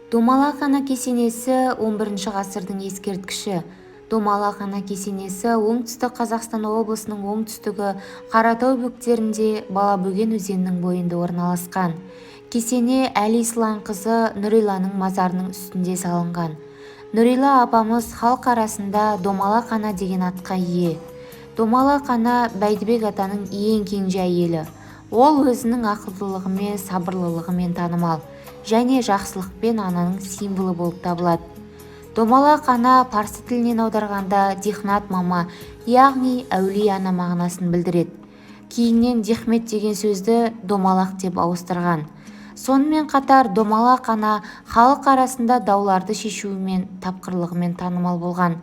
Домалақ Ана кесенесі 11 ғасырдың ескерткіші. Домалақ Ана кесенесі оңтүстік Қазақстан облысының оңтүстігі Қаратау бөктерінде Балабөген өзенінің бойында орналасқан. Кесене Әли Слан қызы Нұриланың мазарының үстінде салынған. Нұрила апамыз халық арасында Домалақ Ана деген атқа ие. Домалақ Ана Бәйдібек атаның ең кенже әйелі. Ол өзінің ақылдылығымен, сабырлылығымен танымал және жақсылықпен ананың символы болып табылады. Домалақ Ана парсы тілінен аударғанда Дихнат мама, яғни әулие ана мағынасын білдіреді. Кейіннен Дихмет деген сөзді Домалақ деп ауыстырған. Сонымен қатар Домалақ Ана халық арасында дауларды шешуімен, тапқырлығымен танымал болған.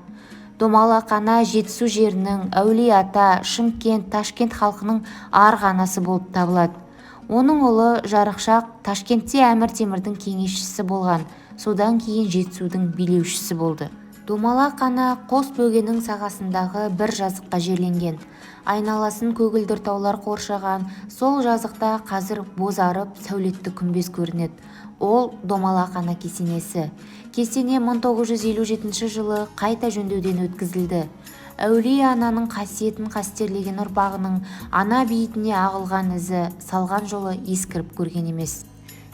Домалақ Ана Жетісу жерінің, Әулие Ата, Шымкент, Ташкент халқының арғы анасы болып табылады. Оның ұлы Жарықшақ Ташкентте Әмір Темірдің кеңесшісі болған, содан кейін Жетісудың билеушісі болды. Домалақ Ана Қос бөгенің сағасындағы бір жазыққа жерленген. Айналасын көгілдір таулар қоршаған, сол жазықта қазір бозарып сәулетті күмбез көрінеді. Ол Домалақ Ана кесенесі. Кесене 1957 жылы қайта жөндеуден өткізілді. Әулие ананың қасиетін қастерлеген ұрпағының ана бейітіне ағылған ізі, салған жолы ескіріп көрген емес.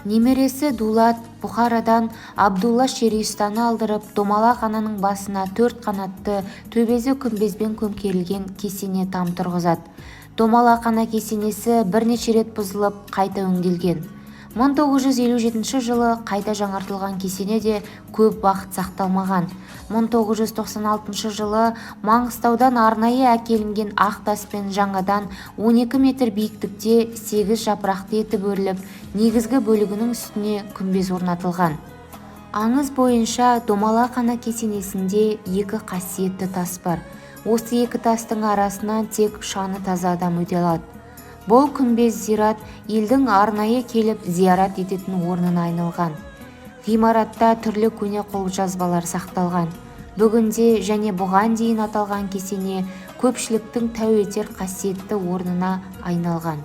Немересі Дулат Бұхарадан Абдулла Шериустаны алдырып, Домалақ Ананың басына 4 қанатты төбесі күмбезбен көмкерілген кесене там тұрғызады. Домалақ Ана кесенесі бірнеше рет бұзылып, қайта өңделген. 1957 жылы қайта жаңартылған кесене де көп уақыт сақталмаған. 1996 жылы Маңғыстаудан арнайы әкелінген ақ таспен жаңадан 12 метр биіктікте 8 жапырақты етіп өріліп, негізгі бөлігінің үстіне күмбез орнатылған. Аңыз бойынша Домалақ Ана кесенесінде 2 қасиетті тас бар. Осы 2 тастың арасынан тек шаны таза адам өте алады. Бұл күмбез зират елдің арнайы келіп зиярат ететін орнына айналған. Ғимаратта түрлі көне қолжазбалар сақталған. Бүгінде және бұған дейін аталған кесене көпшіліктің тәу етер қасиетті орнына айналған.